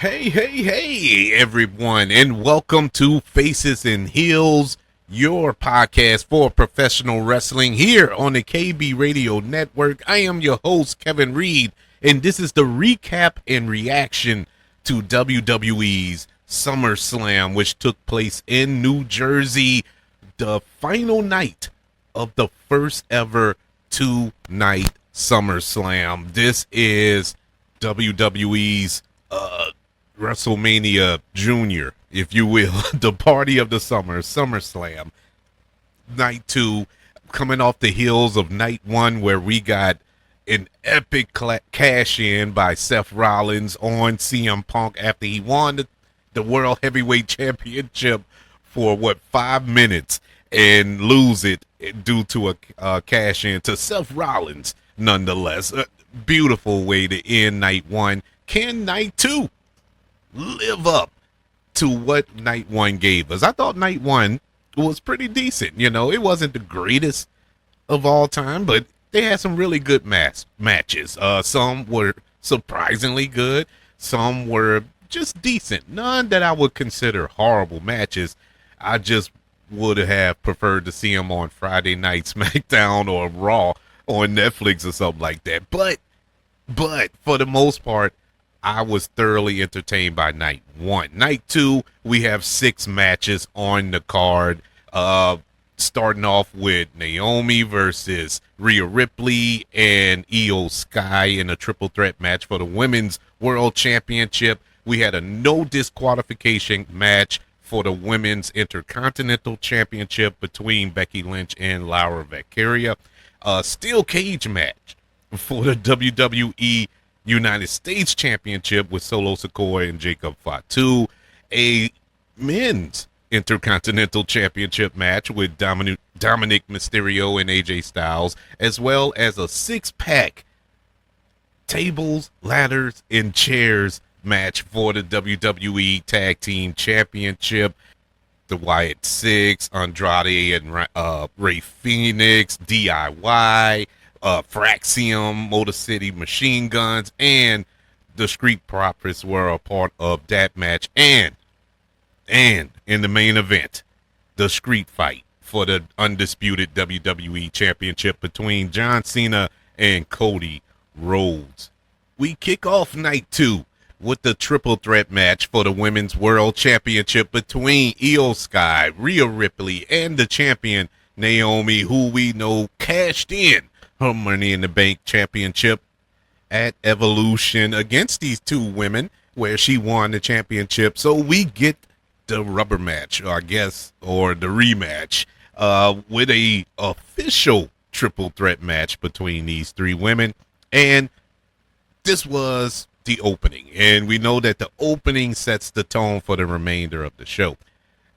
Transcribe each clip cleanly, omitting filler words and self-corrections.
Hey, everyone, and welcome to Faces and Heels, your podcast for professional wrestling here on the KB Radio Network. I am your host, Kevin Reed, and this is the recap and reaction to WWE's SummerSlam, which took place in New Jersey, the final night of the first ever two-night SummerSlam. This is WWE's WrestleMania Junior, if you will, the party of the summer, SummerSlam. Night two, coming off the heels of night one, where we got an epic cash in by Seth Rollins on CM Punk after he won the World Heavyweight Championship for 5 minutes and lose it due to a cash in to Seth Rollins. Nonetheless, a beautiful way to end night one. Can night two live up to what night one gave us? I thought night one was pretty decent. You know, it wasn't the greatest of all time, but they had some really good matches. Some were surprisingly good. Some were just decent. None that I would consider horrible matches. I just would have preferred to see them on Friday night SmackDown or Raw on Netflix or something like that. But for the most part, I was thoroughly entertained by night one. Night two, we have 6 matches on the card. Starting off with Naomi versus Rhea Ripley and Io Sky in a triple threat match for the Women's World Championship. We had a no disqualification match for the Women's Intercontinental Championship between Becky Lynch and Laura Valkyria. A steel cage match for the WWE United States Championship with Solo Sikoa and Jacob Fatu. A men's Intercontinental Championship match with Dominic Mysterio and AJ Styles, as well as a 6-pack tables, ladders, and chairs match for the WWE Tag Team Championship. The Wyatt Six, Andrade and Ray Phoenix, DIY, Fraxium, Motor City Machine Guns, and the Street Profits were a part of that match. And in the main event, the street fight for the undisputed WWE Championship between John Cena and Cody Rhodes. We kick off night two with the triple threat match for the Women's World Championship between Io Sky, Rhea Ripley, and the champion Naomi, who we know cashed in her Money in the Bank championship at Evolution against these two women, where she won the championship. So we get the rubber match, I guess, or the rematch, with a official triple threat match between these 3 women. And this was the opening, and we know that the opening sets the tone for the remainder of the show.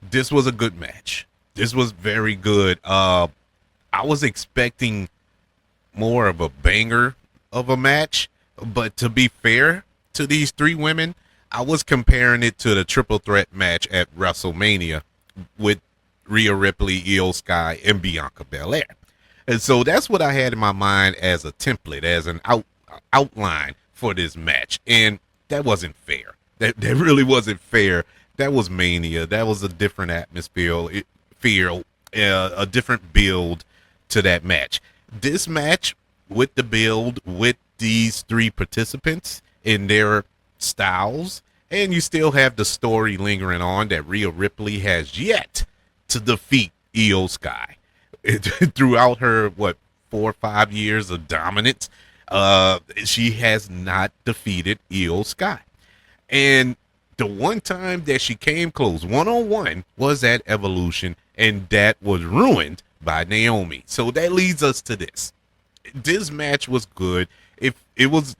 This was a good match. This was very good. I was expecting more of a banger of a match, but to be fair to these 3 women, I was comparing it to the triple threat match at WrestleMania with Rhea Ripley, Io Sky, and Bianca Belair. And so that's what I had in my mind as a template, as an outline for this match. And that wasn't fair. That really wasn't fair. That was Mania. That was a different atmosphere, a different build to that match. This match, with the build, with these 3 participants in their styles, and you still have the story lingering on that Rhea Ripley has yet to defeat Io Sky throughout her 4 or 5 years of dominance. She has not defeated Io Sky, and the one time that she came close one-on-one was at Evolution, and that was ruined by Naomi. So that leads us to this. This match was good. It was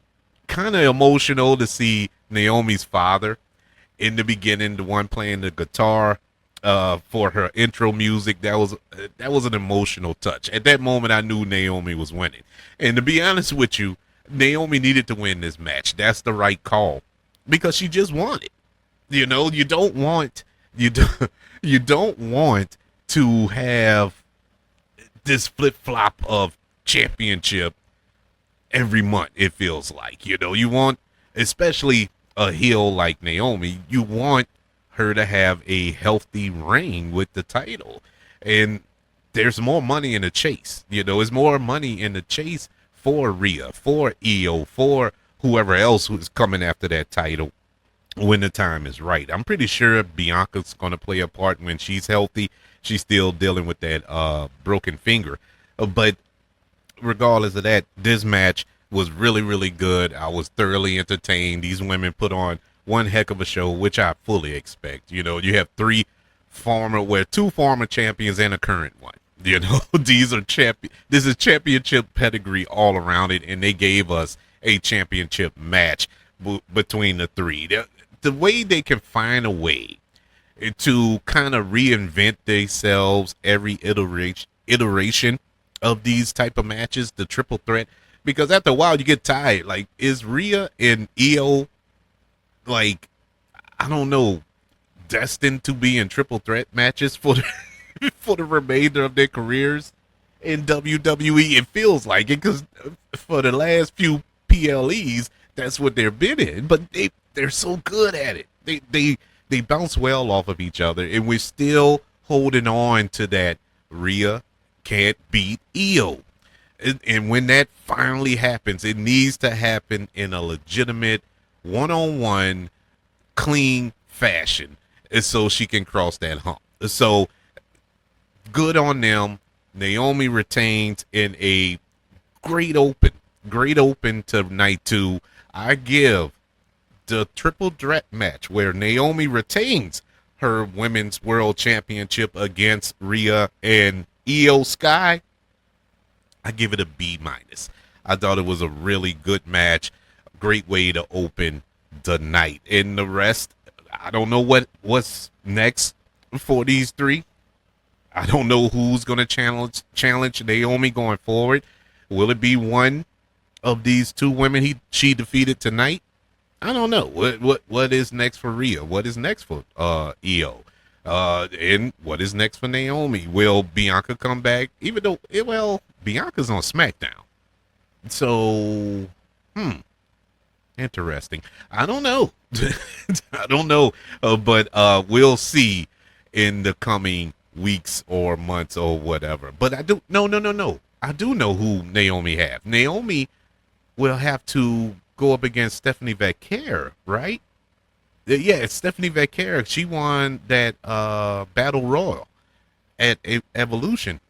kind of emotional to see Naomi's father in the beginning, the one playing the guitar for her intro music. That was an emotional touch. At that moment, I knew Naomi was winning. And to be honest with you, Naomi needed to win this match. That's the right call, because she just won it. You know, you don't want to have this flip-flop of championship every month, it feels like. You know, you want, especially a heel like Naomi, you want her to have a healthy reign with the title. And there's more money in the chase. There's more money in the chase for Rhea, for Io, for whoever else who's coming after that title when the time is right. I'm pretty sure Bianca's going to play a part when she's healthy. She's still dealing with that broken finger. But regardless of that, this match was really, really good. I was thoroughly entertained. These women put on one heck of a show, which I fully expect. You have two former champions and a current one. This is championship pedigree all around it, and they gave us a championship match between the three. The way they can find a way to kind of reinvent themselves every iteration of these type of matches, the triple threat, because after a while you get tired. Like, is Rhea and Io, like, I don't know, destined to be in triple threat matches for for the remainder of their careers in WWE? It feels like it, because for the last few PLEs, that's what they've been in. But they're so good at it. They bounce well off of each other, and we're still holding on to that Rhea can't beat Io. And when that finally happens, it needs to happen in a legitimate one-on-one clean fashion, and so she can cross that hump. So good on them. Naomi retains in a great open to night 2. I give the triple threat match where Naomi retains her women's world championship against Rhea and Io Sky, I give it a B-. I thought it was a really good match. Great way to open the night. And the rest, I don't know what's next for these three. I don't know who's going to challenge Naomi going forward. Will it be one of these two women she defeated tonight? I don't know. What is next for Rhea? What is next for Io? And what is next for Naomi? Will Bianca come back? Even though, Bianca's on SmackDown. So, interesting. I don't know. I don't know. But we'll see in the coming weeks or months or whatever. But I do. No. I do know who Naomi have. Naomi will have to go up against Stephanie Vaquer, right? Yeah, it's Stephanie Vaquer. She won that Battle Royal at Evolution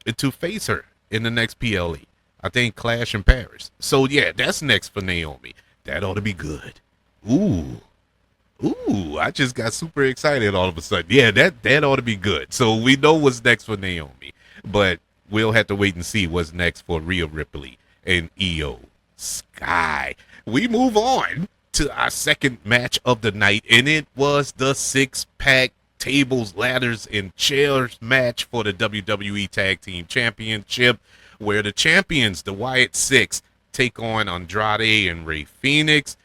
to face her in the next PLE. I think Clash in Paris. So, yeah, that's next for Naomi. That ought to be good. Ooh, I just got super excited all of a sudden. Yeah, that ought to be good. So we know what's next for Naomi. But we'll have to wait and see what's next for Rhea Ripley and Io Sky. We move on to our second match of the night, and it was the 6-pack tables, ladders, and chairs match for the WWE Tag Team Championship, where the champions, the Wyatt Six, take on Andrade and Rey Fenix,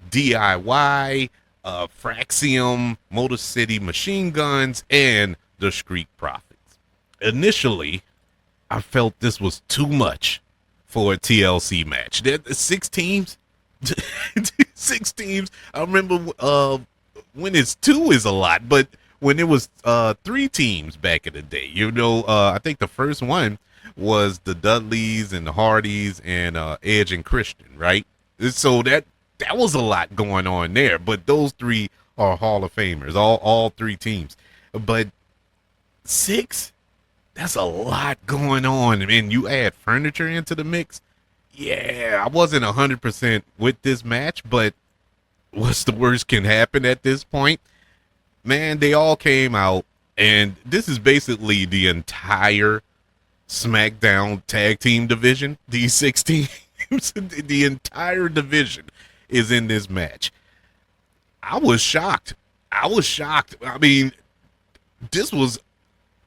DIY, Fraxium, Motor City Machine Guns, and the Street Profits. Initially, I felt this was too much for a TLC match. There 6 teams. 6 teams. I remember when it's 2 is a lot, but when it was 3 teams back in the day, I think the first one was the Dudleys and the Hardys and Edge and Christian, right? So that was a lot going on there, but those 3 are Hall of Famers, all 3 teams. But 6, that's a lot going on. And you add furniture into the mix. Yeah, I wasn't 100% with this match, but what's the worst can happen at this point? Man, they all came out, and this is basically the entire SmackDown tag team division. These 6 teams, the entire division is in this match. I was shocked. I mean, this was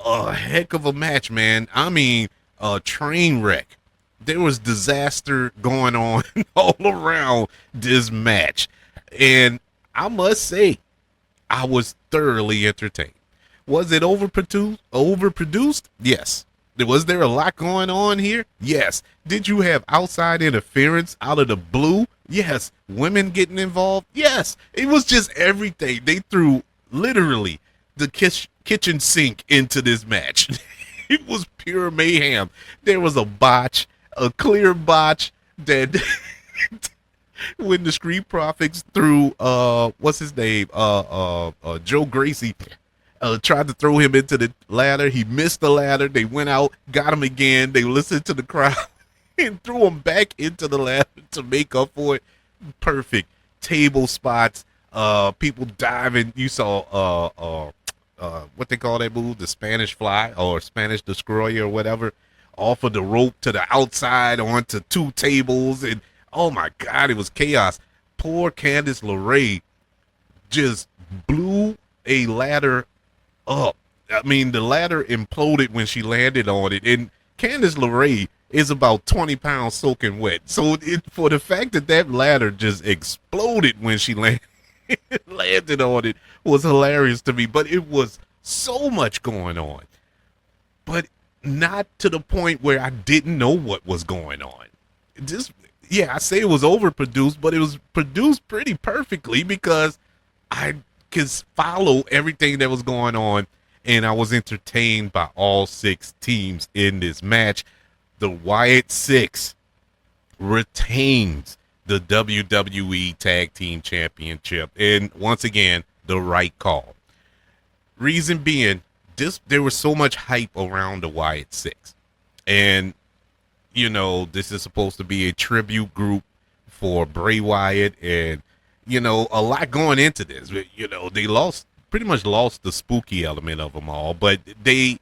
a heck of a match, man. I mean, a train wreck. There was disaster going on all around this match. And I must say, I was thoroughly entertained. Was it overproduced? Yes. Was there a lot going on here? Yes. Did you have outside interference out of the blue Yes. Women getting involved? Yes. It was just everything. They threw literally the kitchen sink into this match. It was pure mayhem. There was a botch, a clear botch that when the Street Profits threw what's his name? Joe Gracie tried to throw him into the ladder. He missed the ladder. They went out, got him again. They listened to the crowd and threw him back into the ladder to make up for it. Perfect. Table spots, people diving. You saw what they call that move, the Spanish fly or Spanish destroyer or whatever, off of the rope to the outside onto two tables, and oh my god, it was chaos. Poor Candice LeRae just blew a ladder up. I mean, the ladder imploded when she landed on it, and Candice LeRae is about 20 pounds soaking wet. So for the fact that that ladder just exploded when she landed on it was hilarious to me. But it was so much going on, but not to the point where I didn't know what was going on. Just, yeah, I say it was overproduced, but it was produced pretty perfectly because I could follow everything that was going on, and I was entertained by all six teams in this match. The Wyatt Six retains the WWE Tag Team Championship, and once again, the right call. Reason being, there was so much hype around the Wyatt Six, and you know, this is supposed to be a tribute group for Bray Wyatt, and you know, a lot going into this. You know, they pretty much lost the spooky element of them all, but they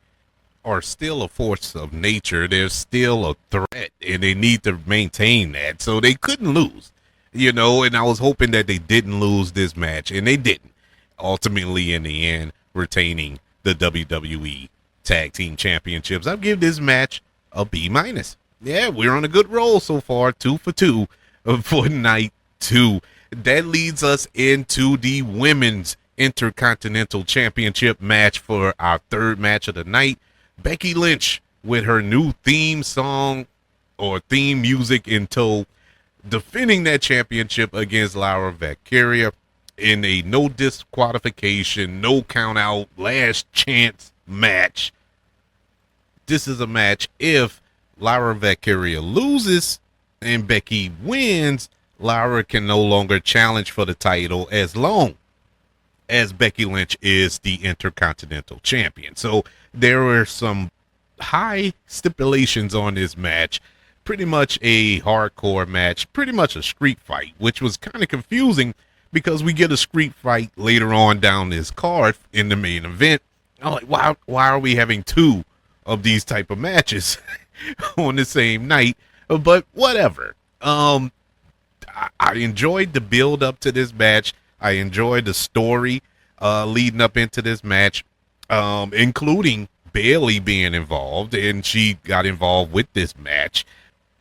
are still a force of nature. They're still a threat, and they need to maintain that. So they couldn't lose, you know, and I was hoping that they didn't lose this match, and they didn't. Ultimately, in the end, retaining the WWE Tag Team Championships. I'll give this match a B-. Yeah, we're on a good roll so far, 2 for 2 for night 2. That leads us into the Women's Intercontinental Championship match for our third match of the night. Becky Lynch with her new theme song or theme music in tow, defending that championship against Lyra Valkyria in a no disqualification, no count out, last chance match. This is a match if Lyra Valkyria loses and Becky wins, Lyra can no longer challenge for the title as long as Becky Lynch is the Intercontinental Champion. So there were some high stipulations on this match. Pretty much a hardcore match, pretty much a street fight, which was kind of confusing because we get a street fight later on down this card in the main event. I'm like, why are we having two of these type of matches on the same night? But whatever. I enjoyed the build up to this match. I enjoyed the story leading up into this match, including Bayley being involved, and she got involved with this match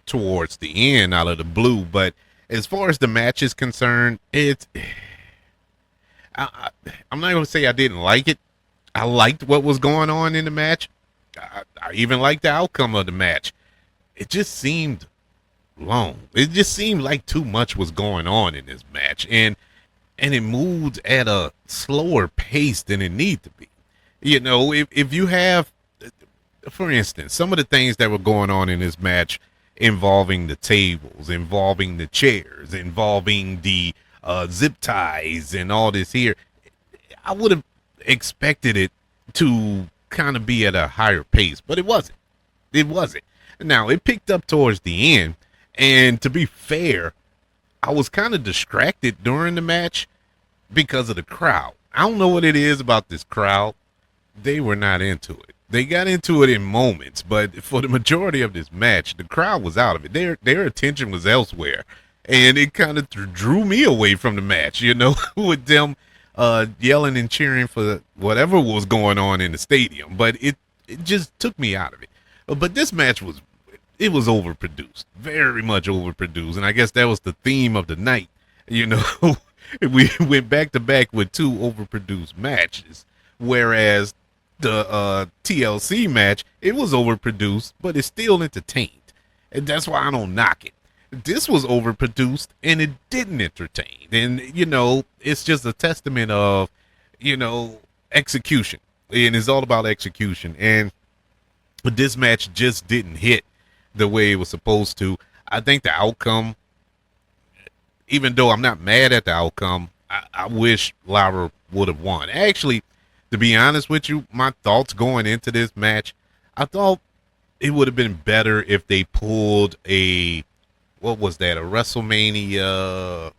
towards the end out of the blue. But as far as the match is concerned, I'm not going to say I didn't like it. I liked what was going on in the match. I even liked the outcome of the match. It just seemed long. It just seemed like too much was going on in this match, and it moved at a slower pace than it needed to be. You know, if you have, for instance, some of the things that were going on in this match involving the tables, involving the chairs, involving the zip ties and all this here, I would have expected it to kind of be at a higher pace, but it wasn't. It wasn't. Now, it picked up towards the end, and to be fair, I was kind of distracted during the match because of the crowd. I don't know what it is about this crowd. They were not into it. They got into it in moments, but for the majority of this match, the crowd was out of it. Their attention was elsewhere, and it kind of drew me away from the match, you know, with them yelling and cheering for whatever was going on in the stadium. But it just took me out of it. But this match was overproduced, very much overproduced, and I guess that was the theme of the night. You know, we went back to back with two overproduced matches, whereas the TLC match, it was overproduced, but it's still entertained, and that's why I don't knock it. This was overproduced and it didn't entertain. And, it's just a testament of, execution. And it's all about execution. And this match just didn't hit the way it was supposed to. I think the outcome, even though I'm not mad at the outcome, I wish Lara would have won. Actually, to be honest with you, my thoughts going into this match, I thought it would have been better if they pulled what was that? A WrestleMania? Oh,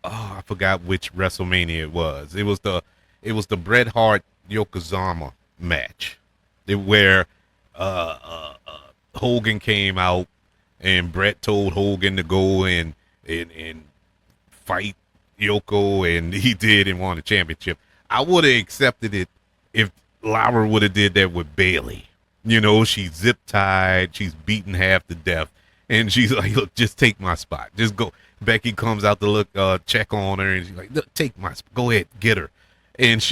I forgot which WrestleMania it was. It was the Bret Hart Yokozuna match, where Hogan came out and Bret told Hogan to go and fight Yoko, and he did and won the championship. I would have accepted it if Lara would have did that with Bayley. She's zip tied, she's beaten half to death, and she's like, "Look, just take my spot. Just go." Becky comes out to look, check on her, and she's like, "Look, take my spot. Go ahead, get her." And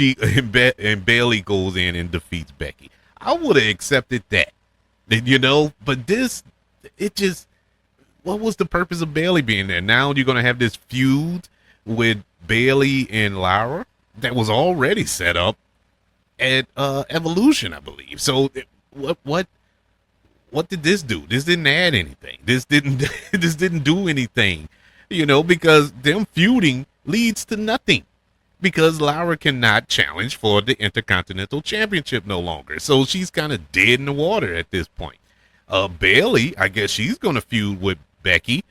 and Bayley goes in and defeats Becky. I would have accepted that, But what was the purpose of Bayley being there? Now you're gonna have this feud with Bayley and Lara that was already set up at Evolution, I believe. So what did this do? This didn't add anything. This didn't do anything, because them feuding leads to nothing. Because Lara cannot challenge for the Intercontinental Championship no longer. So she's kind of dead in the water at this point. Bayley, I guess she's going to feud with Becky.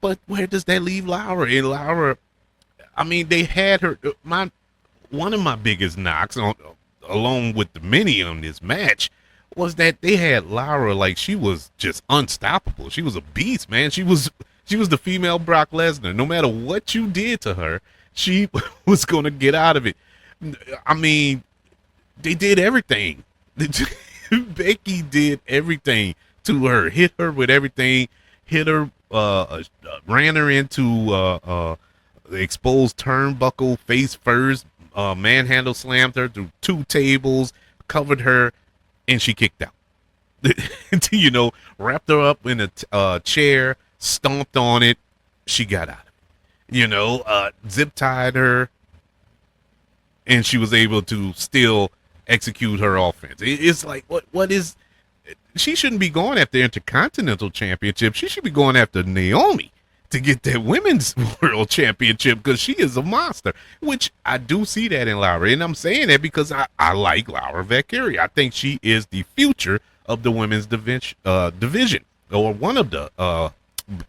But where does that leave Lara? And Lara, I mean, they had her. One of my biggest knocks, along with the many on this match, was that they had Lara like she was just unstoppable. She was a beast, man. She was the female Brock Lesnar. No matter what you did to her, she was going to get out of it. I mean, they did everything. Becky did everything to her. Hit her with everything. Hit her, ran her into the exposed turnbuckle face first. Manhandle slammed her through 2 tables, covered her, and she kicked out. Wrapped her up in a chair, stomped on it. She got out of it. Zip tied her, and she was able to still execute her offense. It's like, what is? She shouldn't be going after the Intercontinental Championship. She should be going after Naomi to get that Women's World Championship, because she is a monster, which I do see that in Lara. And I'm saying that because I like Lara Valkyria. I think she is the future of the women's division, or one of the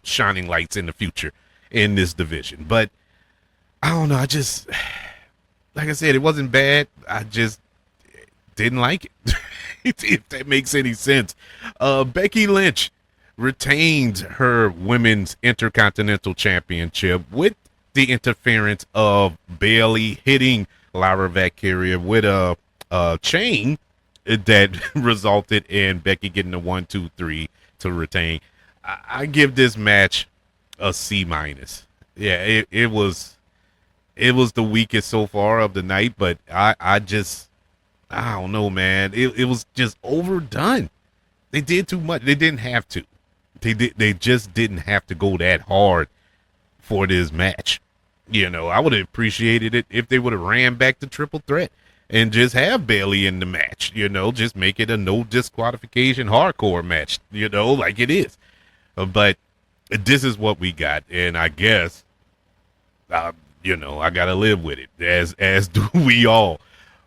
shining lights in the future in this division. But I don't know. Like I said, it wasn't bad. I just didn't like it. If that makes any sense. Becky Lynch retained her women's Intercontinental Championship with the interference of Bayley hitting Lara Valkyria with a chain that resulted in Becky getting a 1, 2, 3 to retain. I give this match a C-. Yeah, it was the weakest so far of the night, but I don't know, man. It was just overdone. They did too much. They didn't have to. They just didn't have to go that hard for this match. I would have appreciated it if they would have ran back to triple threat and just have Bayley in the match. Just make it a no disqualification hardcore match. Like it is. But this is what we got, and I guess, I gotta live with it, as do we all.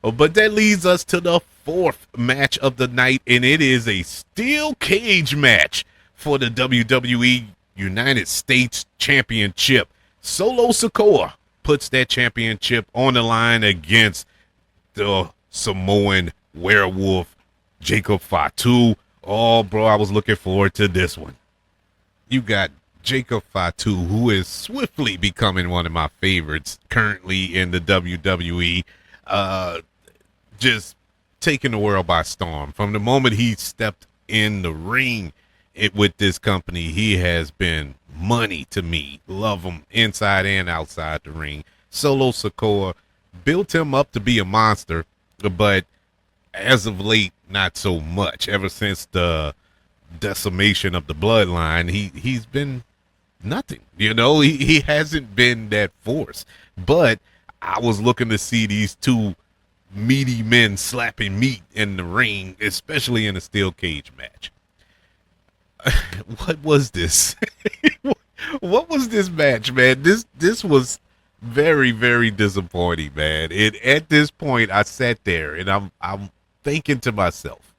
But that leads us to the 4th match of the night, and it is a steel cage match for the WWE United States Championship. Solo Sikoa puts that championship on the line against the Samoan werewolf, Jacob Fatu. Oh, bro, I was looking forward to this one. You got Jacob Fatu, who is swiftly becoming one of my favorites currently in the WWE. Just taking the world by storm. From the moment he stepped in the ring with this company, he has been money to me. Love him inside and outside the ring. Solo Sikoa built him up to be a monster, but as of late, not so much. Ever since the decimation of the bloodline, he's been nothing. He hasn't been that force. But I was looking to see these two meaty men slapping meat in the ring, especially in a steel cage match. What was this? What was this match, man? This was very, very disappointing, man. At this point, I sat there and I'm thinking to myself,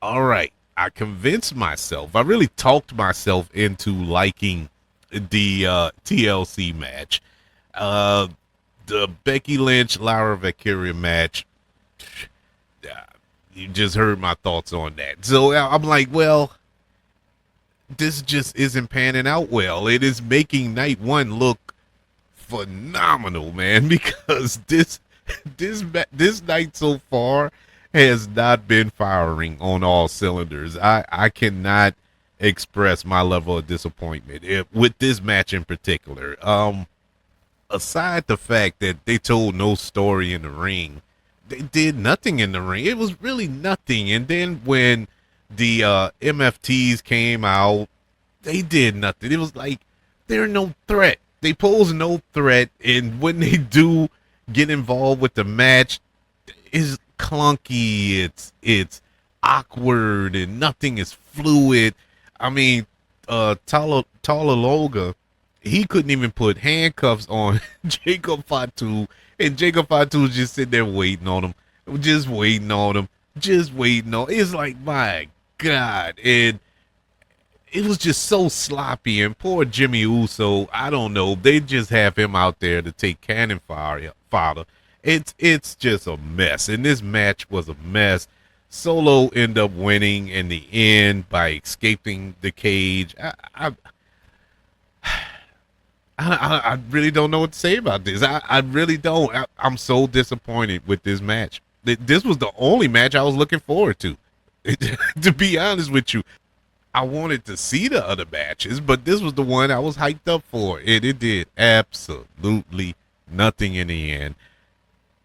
all right, I convinced myself. I really talked myself into liking the TLC match. The Becky Lynch Lara Valkyria match. You just heard my thoughts on that. So I'm like, well, this just isn't panning out well. It is making night one look phenomenal, man, because this night so far has not been firing on all cylinders. I cannot express my level of disappointment with this match in particular. Aside the fact that they told no story in the ring, they did nothing in the ring. It was really nothing. And then when the MFTs came out, they did nothing. It was like they're no threat. They pose no threat, and when they do get involved with the match, it's clunky. It's awkward, and nothing is fluid. I mean, Talaloga, he couldn't even put handcuffs on Jacob Fatu, and Jacob Fatu just sitting there waiting on him, just waiting on him, just waiting on. It's like, my God, and it was just so sloppy. And poor Jimmy Uso, I don't know, they just have him out there to take cannon fodder. It's just a mess, and this match was a mess. Solo ended up winning in the end by escaping the cage. I really don't know what to say about this. I really don't. I'm so disappointed with this match. This was the only match I was looking forward to. To be honest with you, I wanted to see the other matches, but this was the one I was hyped up for. It did absolutely nothing in the end.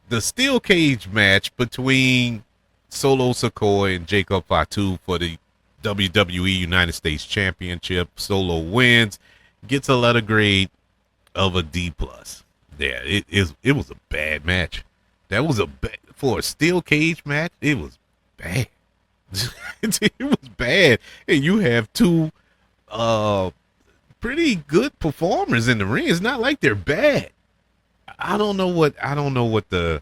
The steel cage match between Solo Sikoa and Jacob Fatu for the WWE United States Championship. Solo wins, gets a letter grade of a D+. Yeah, it was a bad match. That was for a steel cage match. It was bad. It was bad, and you have two pretty good performers in the ring. It's not like they're bad. I don't know what the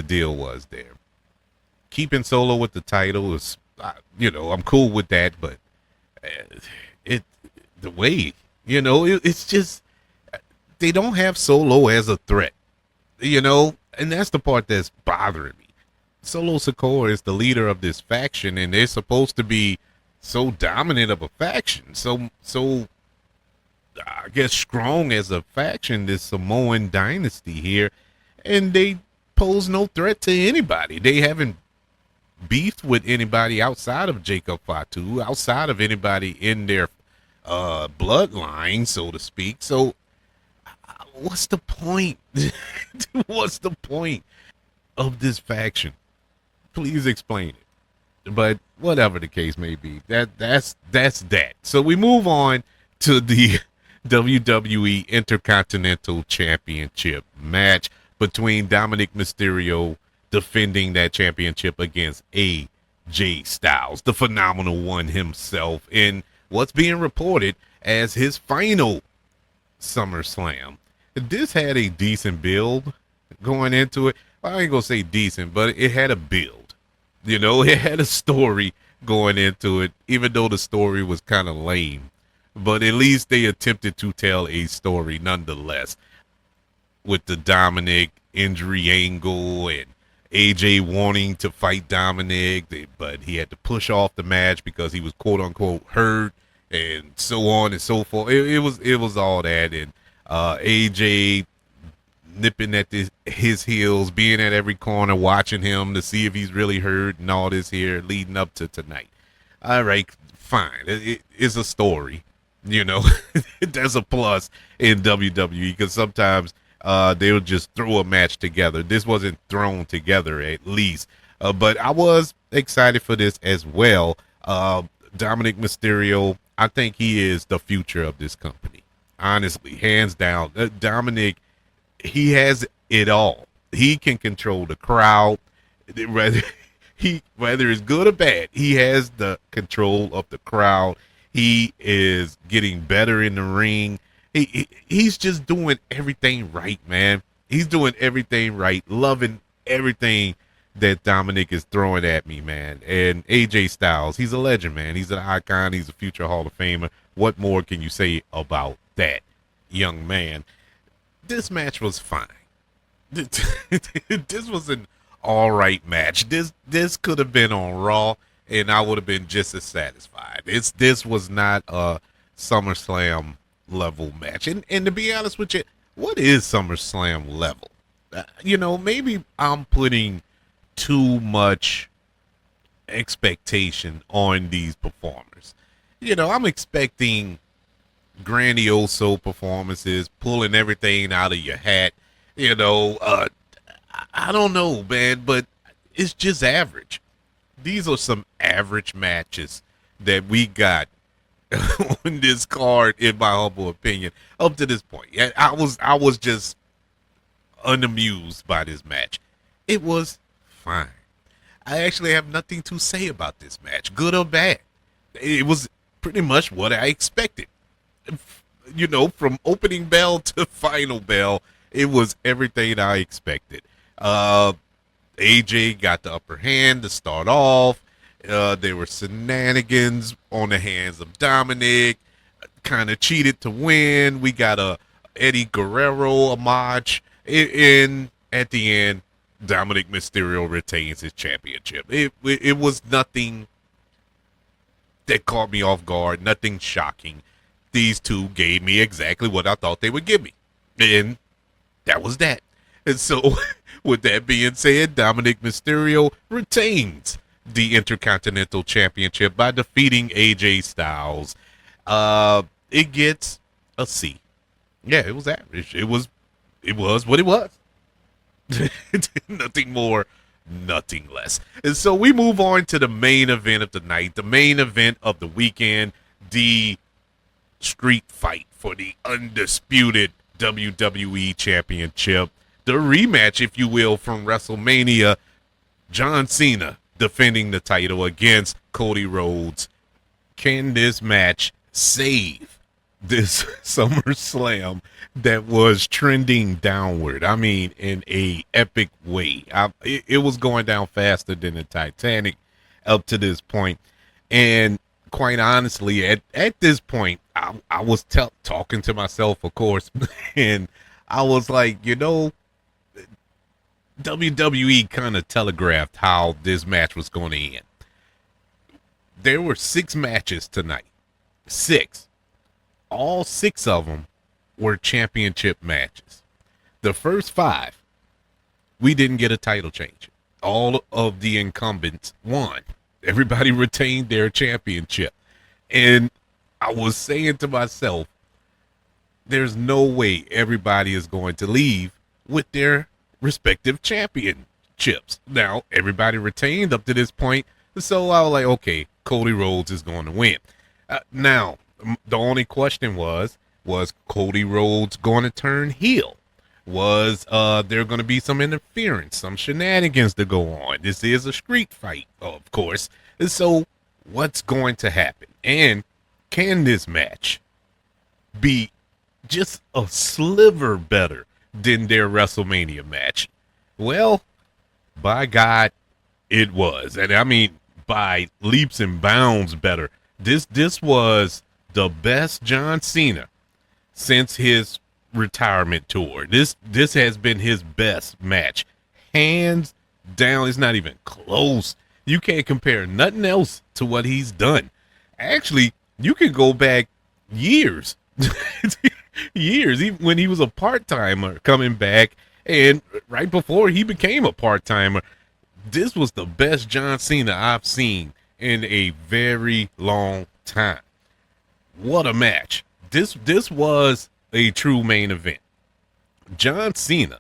deal was there. Keeping Solo with the title is, I'm cool with that, but it's just they don't have Solo as a threat, and that's the part that's bothering me. Solo Sikoa is the leader of this faction, and they're supposed to be so dominant of a faction, so I guess strong as a faction, this Samoan dynasty here, and they pose no threat to anybody. They haven't beefed with anybody outside of Jacob Fatu, outside of anybody in their bloodline, so to speak. So what's the point? What's the point of this faction? Please explain it. But whatever the case may be, that's that. So we move on to the WWE Intercontinental Championship match between Dominic Mysterio defending that championship against AJ Styles, the phenomenal one himself, in what's being reported as his final SummerSlam. This had a decent build going into it. I ain't gonna say decent, but it had a build. It had a story going into it, even though the story was kind of lame. But at least they attempted to tell a story nonetheless, with the Dominic injury angle and AJ wanting to fight Dominic, but he had to push off the match because he was quote unquote hurt, and so on and so forth. It was all that, and AJ nipping at his heels, being at every corner, watching him to see if he's really hurt, and all this here leading up to tonight. All right, fine. It's a story. There's a plus in WWE, because sometimes they'll just throw a match together. This wasn't thrown together, at least. But I was excited for this as well. Dominic Mysterio I think he is the future of this company. Honestly, hands down. Dominic, he has it all. He can control the crowd. Whether whether it's good or bad, he has the control of the crowd. He is getting better in the ring. He's just doing everything right, man. He's doing everything right, loving everything that Dominic is throwing at me, man. And AJ Styles, he's a legend, man. He's an icon. He's a future Hall of Famer. What more can you say about that young man? This match was fine. This was an all right match. This could have been on Raw, and I would have been just as satisfied. This was not a SummerSlam level match. And to be honest with you, what is SummerSlam level? Maybe I'm putting too much expectation on these performers. I'm expecting grandioso performances, pulling everything out of your hat. I don't know, man, but it's just average. These are some average matches that we got on this card, in my humble opinion, up to this point. I was just unamused by this match. It was fine. I actually have nothing to say about this match, good or bad. It was pretty much what I expected. From opening bell to final bell, it was everything I expected. AJ got the upper hand to start off. There were shenanigans on the hands of Dominic. Kind of cheated to win. We got a Eddie Guerrero homage. And at the end, Dominic Mysterio retains his championship. It was nothing that caught me off guard. Nothing shocking. These two gave me exactly what I thought they would give me. And that was that. And so, with that being said, Dominic Mysterio retains the Intercontinental Championship by defeating AJ Styles. It gets a C. Yeah, it was average. It was what it was. Nothing more, nothing less. And so we move on to the main event of the night, the main event of the weekend, the street fight for the undisputed WWE Championship. The rematch, if you will, from WrestleMania. John Cena defending the title against Cody Rhodes. Can this match save this SummerSlam that was trending downward? I mean, in a epic way. It was going down faster than the Titanic up to this point. And quite honestly, at this point, I was talking to myself, of course, and I was like, WWE kind of telegraphed how this match was going to end. There were 6 matches tonight. 6. All 6 of them were championship matches. The first 5, we didn't get a title change. All of the incumbents won. Everybody retained their championship. And I was saying to myself, there's no way everybody is going to leave with their respective championships. Now, everybody retained up to this point, so I was like, okay, Cody Rhodes is going to win. Now, the only question was Cody Rhodes going to turn heel? Was there going to be some interference, some shenanigans to go on? This is a street fight, of course. And so, what's going to happen? And can this match be just a sliver better than their WrestleMania match? Well, by God, it was. And I mean, by leaps and bounds better. This was the best John Cena since his retirement tour. This has been his best match. Hands down. It's not even close. You can't compare nothing else to what he's done. Actually, you can go back years. Years, even when he was a part-timer coming back, and right before he became a part-timer. This was the best John Cena I've seen in a very long time. What a match. This was a true main event. John Cena,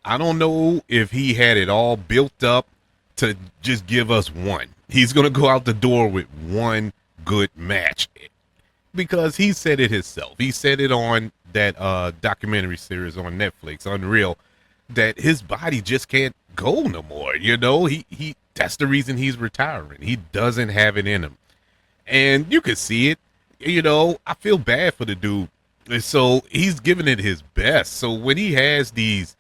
I don't know if he had it all built up to just give us one. He's going to go out the door with one good match. because he said it himself. He said it on that documentary series on Netflix, Unreal, that his body just can't go no more. You know, he that's the reason he's retiring. He doesn't have it in him. And you can see it. You know, I feel bad for the dude. And so he's giving it his best. So when he has these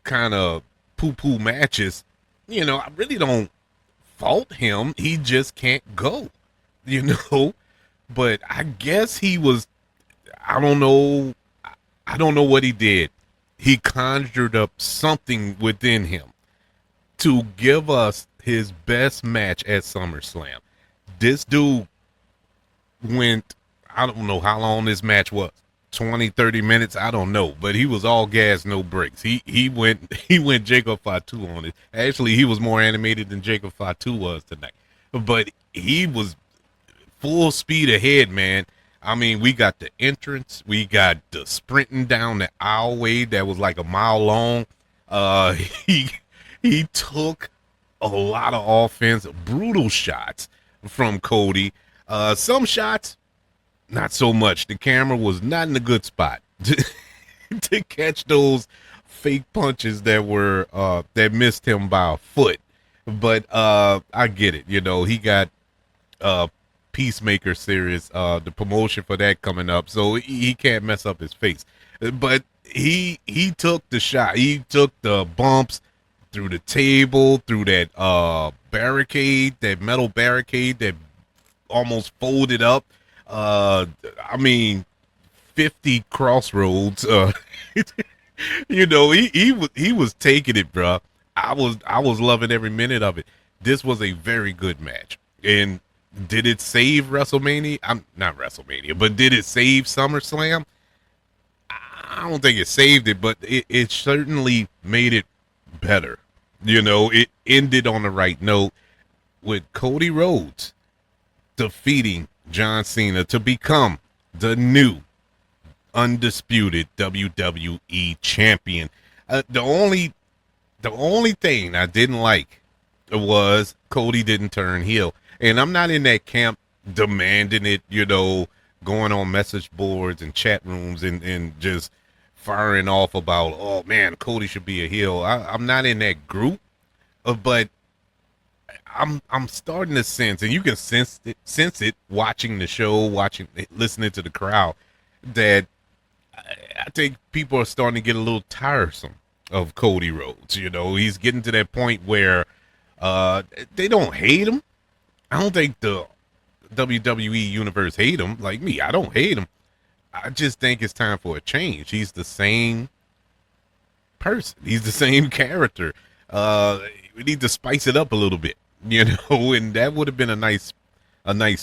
kind of poo-poo matches, you know, I really don't fault him. He just can't go, you know. But I guess he was, I don't know, I don't know what he did. He conjured up something within him to give us his best match at SummerSlam. This dude went, I don't know how long this match was, 20, 30 minutes, I don't know, but he was all gas, no brakes. He went Jacob Fatu on it. Actually, he was more animated than Jacob Fatu was tonight. But he was full speed ahead, man. I mean, we got the entrance, we got the sprinting down the aisleway that was like a mile long. Uh he he took a lot of offense, brutal shots from Cody. Some shots, not so much. The camera was not in a good spot to catch those fake punches that were that missed him by a foot. But I get it. You know, he got Peacemaker series, the promotion for that coming up, so he can't mess up his face. But he took the shot. He took the bumps through the table, through that barricade, that metal barricade that almost folded up. I mean, 50 crossroads. You know, he was taking it, bro. I was loving every minute of it. This was a very good match. And did it save WrestleMania? I'm not WrestleMania, but did it save SummerSlam? I don't think it saved it, but it certainly made it better. You know, it ended on the right note with Cody Rhodes defeating John Cena to become the new undisputed WWE champion. The only thing I didn't like was Cody didn't turn heel. And I'm not in that camp demanding it, you know, going on message boards and chat rooms and just firing off about, oh man, Cody should be a heel. I'm not in that group, but I'm starting to sense, and you can sense it watching the show, listening to the crowd, that I think people are starting to get a little tiresome of Cody Rhodes. You know, he's getting to that point where they don't hate him. I don't think the WWE universe hate him. Like me, I don't hate him. I just think it's time for a change. He's the same person. He's the same character. We need to spice it up a little bit, you know, and that would have been a nice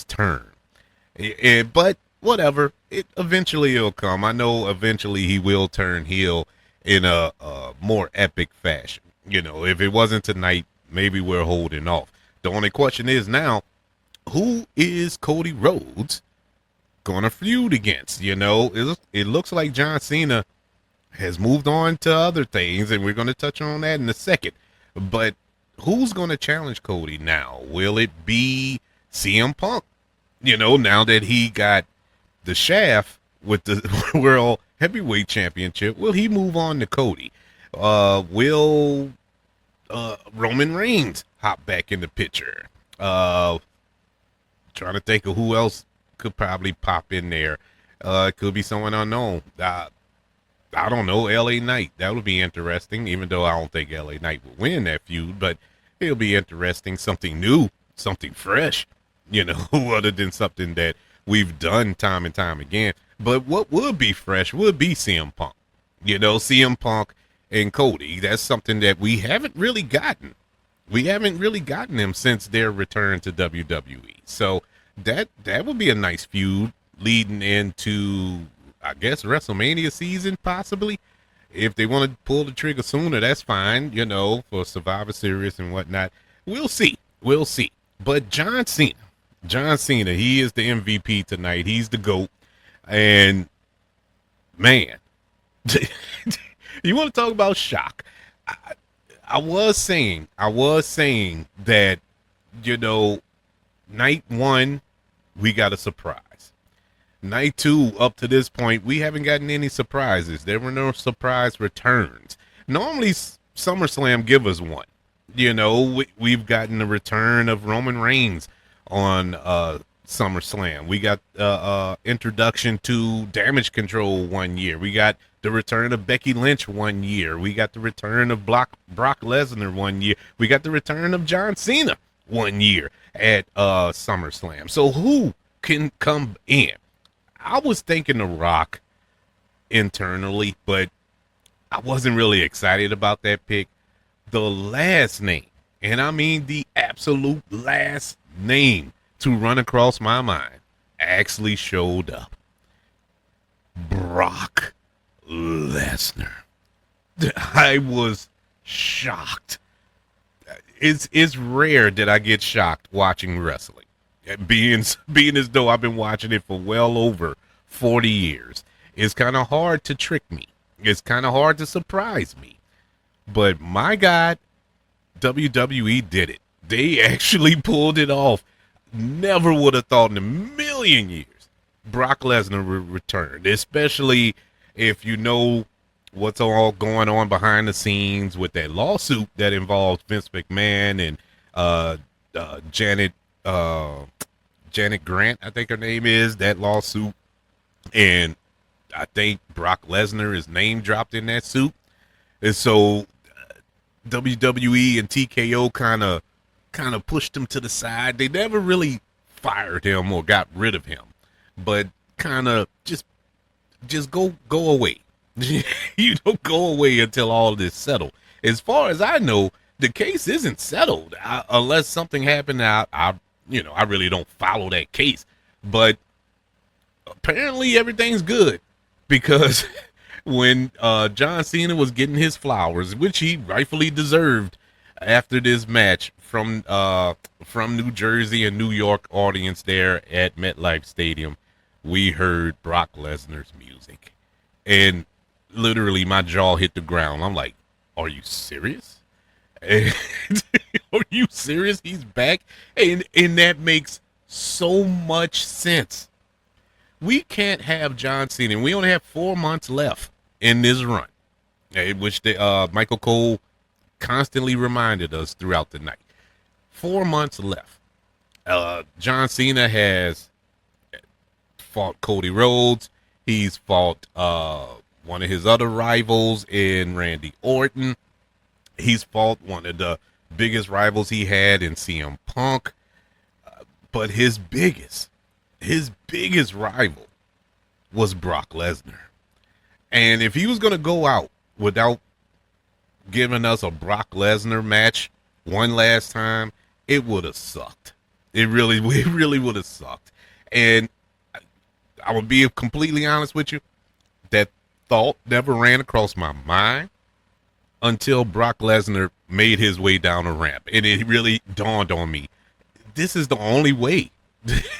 turn. But whatever, eventually it'll come. I know eventually he will turn heel in a more epic fashion. You know, if it wasn't tonight, maybe we're holding off. The only question is now, who is Cody Rhodes going to feud against? You know, it looks like John Cena has moved on to other things, and we're going to touch on that in a second. But who's going to challenge Cody now? Will it be CM Punk? You know, now that he got the shaft with the World Heavyweight Championship, will he move on to Cody? Will Roman Reigns hop back in the picture? Trying to think of who else could probably pop in there. It could be someone unknown. I don't know, LA Knight. That would be interesting, even though I don't think LA Knight will win that feud, but it'll be interesting. Something new, something fresh, you know, other than something that we've done time and time again. But what would be fresh would be CM Punk. You know, CM Punk and Cody. That's something that we haven't really gotten. We haven't really gotten them since their return to WWE. So that would be a nice feud leading into, I guess, WrestleMania season, possibly. If they want to pull the trigger sooner, that's fine, you know, for Survivor Series and whatnot. We'll see. We'll see. But John Cena, he is the MVP tonight. He's the GOAT. And, man, you want to talk about shock? I was saying that, you know, night one, we got a surprise. Night 2, up to this point, we haven't gotten any surprises. There were no surprise returns. Normally, SummerSlam give us one. You know, we've gotten the return of Roman Reigns on SummerSlam. We got introduction to Damage Control one year. We got the return of Becky Lynch one year. We got the return of Brock Lesnar one year. We got the return of John Cena one year at SummerSlam. So who can come in? I was thinking The Rock internally, but I wasn't really excited about that pick. The last name, and I mean the absolute last name to run across my mind, actually showed up. Brock Lesnar. I was shocked. It's rare that I get shocked watching wrestling. Being as though I've been watching it for well over 40 years. It's kind of hard to trick me. It's kind of hard to surprise me. But my God, WWE did it. They actually pulled it off. Never would have thought in a million years Brock Lesnar would return, especially if you know what's all going on behind the scenes with that lawsuit that involves Vince McMahon and Janet Grant, I think her name is, that lawsuit. And I think Brock Lesnar is name dropped in that suit. And so WWE and TKO kind of pushed him to the side. They never really fired him or got rid of him, but kind of just go away. You don't go away until all this settled. As far as I know, the case isn't settled unless something happened. I really don't follow that case, but apparently everything's good because when John Cena was getting his flowers, which he rightfully deserved after this match from New Jersey and New York audience there at MetLife Stadium, we heard Brock Lesnar's music, and literally my jaw hit the ground. I'm like, are you serious? Are you serious? He's back? And that makes so much sense. We can't have John Cena. We only have 4 months left in this run, which Michael Cole constantly reminded us throughout the night. 4 months left. John Cena has fought Cody Rhodes. He's fought one of his other rivals in Randy Orton. He's fought one of the biggest rivals he had in CM Punk. But his biggest rival was Brock Lesnar. And if he was going to go out without giving us a Brock Lesnar match one last time, it would have sucked. It really would have sucked. And I would be completely honest with you, that thought never ran across my mind until Brock Lesnar made his way down the ramp. And it really dawned on me, this is the only way.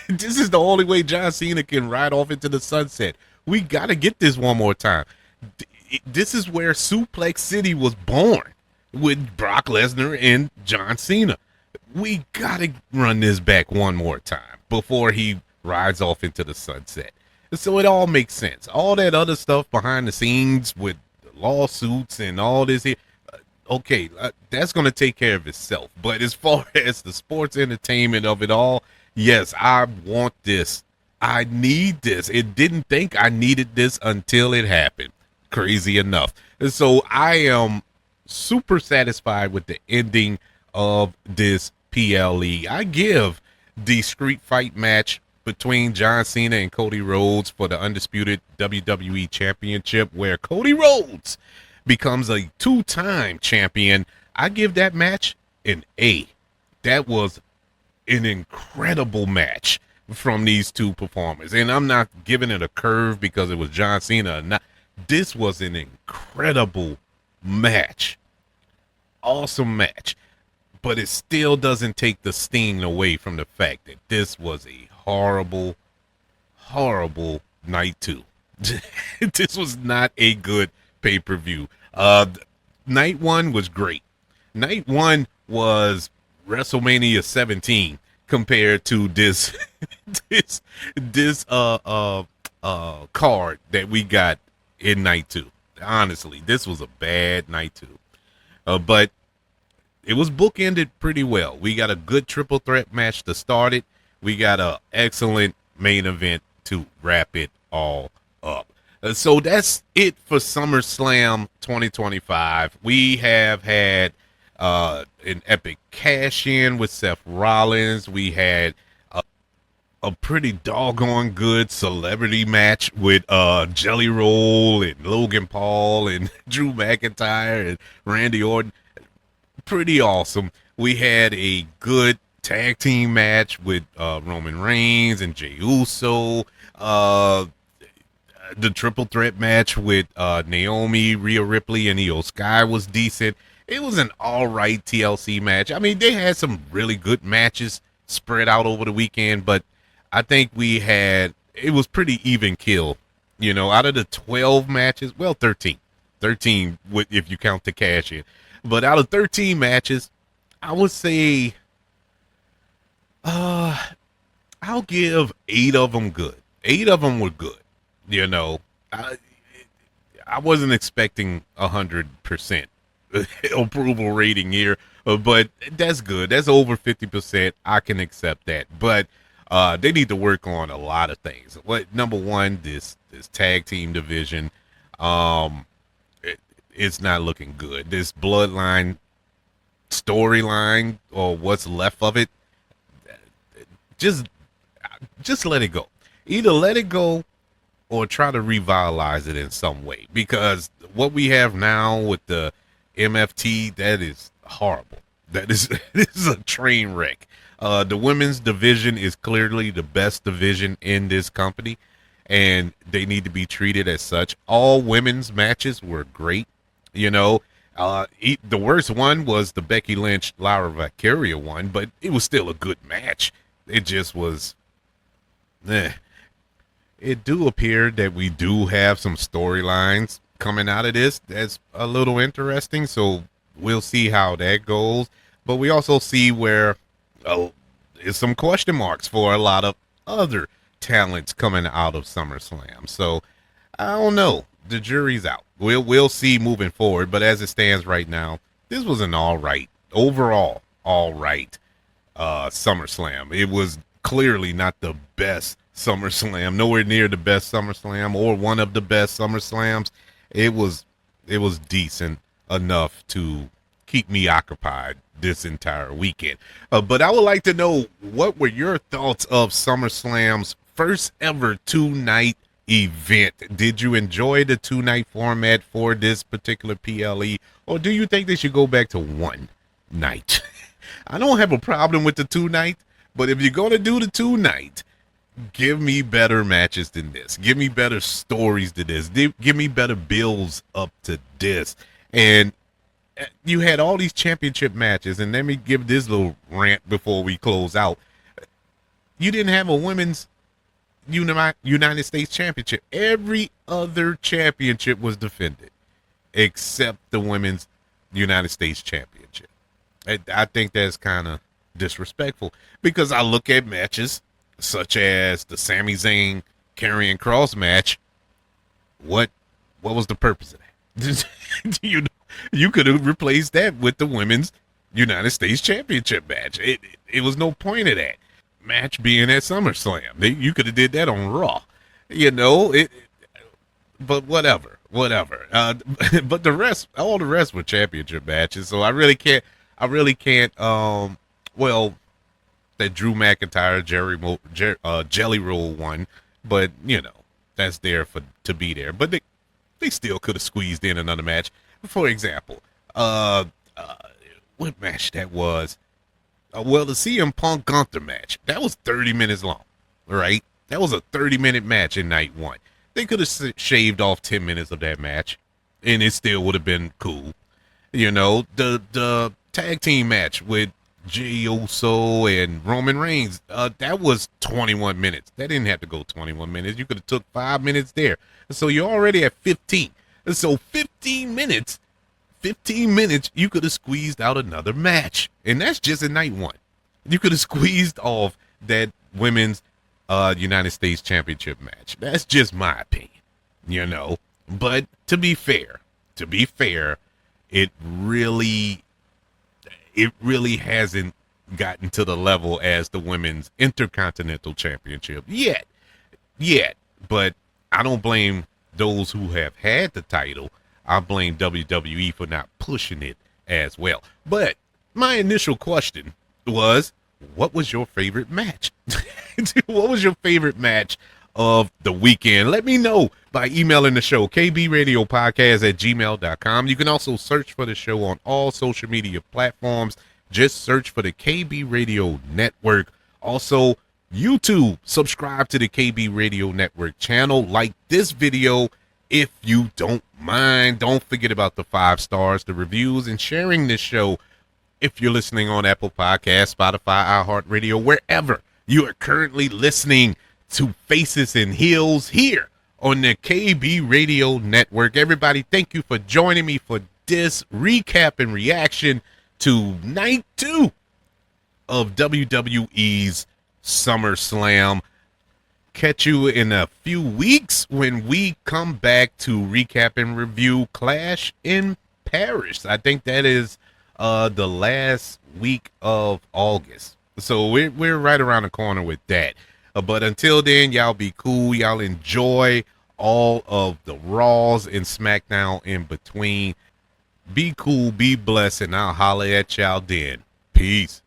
This is the only way John Cena can ride off into the sunset. We got to get this one more time. This is where Suplex City was born, with Brock Lesnar and John Cena. We got to run this back one more time before he rides off into the sunset. So it all makes sense. All that other stuff behind the scenes with lawsuits and all this here, okay, that's going to take care of itself. But as far as the sports entertainment of it all, yes, I want this. I need this. It didn't think I needed this until it happened. Crazy enough. And so I am super satisfied with the ending of this PLE. I give the street fight match between John Cena and Cody Rhodes for the undisputed WWE championship, where Cody Rhodes becomes a 2-time champion. I give that match an A. That was an incredible match from these two performers. And I'm not giving it a curve because it was John Cena or not. This was an incredible match. Awesome match. But it still doesn't take the sting away from the fact that this was a horrible, horrible night 2. This was not a good pay-per-view. Night 1 was great. Night 1 was WrestleMania 17 compared to this this card that we got in night 2. Honestly, this was a bad night 2. But it was bookended pretty well. We got a good triple threat match to start it. We got an excellent main event to wrap it all up. So that's it for SummerSlam 2025. We have had an epic cash-in with Seth Rollins. We had a pretty doggone good celebrity match with Jelly Roll and Logan Paul and Drew McIntyre and Randy Orton. Pretty awesome. We had a good tag team match with Roman Reigns and Jey Uso. The triple threat match with Naomi, Rhea Ripley, and Io Sky was decent. It was an all right TLC match. I mean, they had some really good matches spread out over the weekend, but I think it was pretty even kill. You know, out of the 12 matches, well, 13 if you count the cash in. But out of 13 matches, I would say I'll give 8 of them good. 8 of them were good. You know, I wasn't expecting 100% approval rating here, but that's good. That's over 50%. I can accept that. But they need to work on a lot of things. Number one, this tag team division, it's not looking good. This bloodline storyline, or what's left of it, just let it go. Either let it go or try to revitalize it in some way, because what we have now with the MFT, that is horrible. This is a train wreck. The women's division is clearly the best division in this company, and they need to be treated as such. All women's matches were great. You know, the worst one was the Becky Lynch Lyra Valkyria one, but it was still a good match. It just was It do appear that we do have some storylines coming out of this that's a little interesting, so we'll see how that goes. But we also see where there's some question marks for a lot of other talents coming out of SummerSlam. So I don't know. The jury's out. We'll see moving forward. But as it stands right now, this was an overall all right SummerSlam. It was clearly not the best SummerSlam, nowhere near the best SummerSlam or one of the best SummerSlams. It was decent enough to keep me occupied this entire weekend. But I would like to know, what were your thoughts of SummerSlam's first ever 2-night event? Did you enjoy the 2-night format for this particular PLE, or do you think they should go back to 1 night? I don't have a problem with the 2-night, but if you're going to do the 2-night, give me better matches than this. Give me better stories than this. Give me better builds up to this. And you had all these championship matches, and let me give this little rant before we close out. You didn't have a women's United States Championship. Every other championship was defended except the women's United States Championship. I think that's kind of disrespectful, because I look at matches such as the Sami Zayn Karrion Kross match. What was the purpose of that? You could have replaced that with the women's United States Championship match. It was no point of that match being at SummerSlam. You could have did that on Raw. You know it. But whatever. But all the rest were championship matches. So I really can't. Well, that Drew McIntyre Jelly Roll one, but you know that's there to be there. But they still could have squeezed in another match. For example, what match that was? Well, the CM Punk Gunther match, that was 30 minutes long, right? That was a 30-minute match in night 1. They could have shaved off 10 minutes of that match, and it still would have been cool. You know, the tag team match with Jey Uso and Roman Reigns, that was 21 minutes. That didn't have to go 21 minutes. You could have took 5 minutes there. So you're already at 15. So 15 minutes, you could have squeezed out another match. And that's just in night 1. You could have squeezed off that women's United States Championship match. That's just my opinion, you know. But to be fair, it really hasn't gotten to the level as the women's Intercontinental Championship yet. But I don't blame those who have had the title. I blame WWE for not pushing it as well. But my initial question was, what was your favorite match? What was your favorite match of the weekend? Let me know by emailing the show, kbradiopodcast@gmail.com. You can also search for the show on all social media platforms. Just search for the KB Radio Network. Also, YouTube, subscribe to the KB Radio Network channel. Like this video if you don't mind. Don't forget about the 5 stars, the reviews, and sharing this show if you're listening on Apple Podcasts, Spotify, iHeartRadio, wherever you are currently listening to Faces and Heels here on the KB Radio Network. Everybody, thank you for joining me for this recap and reaction to night 2 of WWE's SummerSlam. Catch you in a few weeks when we come back to recap and review Clash in Paris. I think that is the last week of August. So we're right around the corner with that. But until then, y'all be cool. Y'all enjoy all of the Raws and SmackDown in between. Be cool, be blessed, and I'll holler at y'all then. Peace.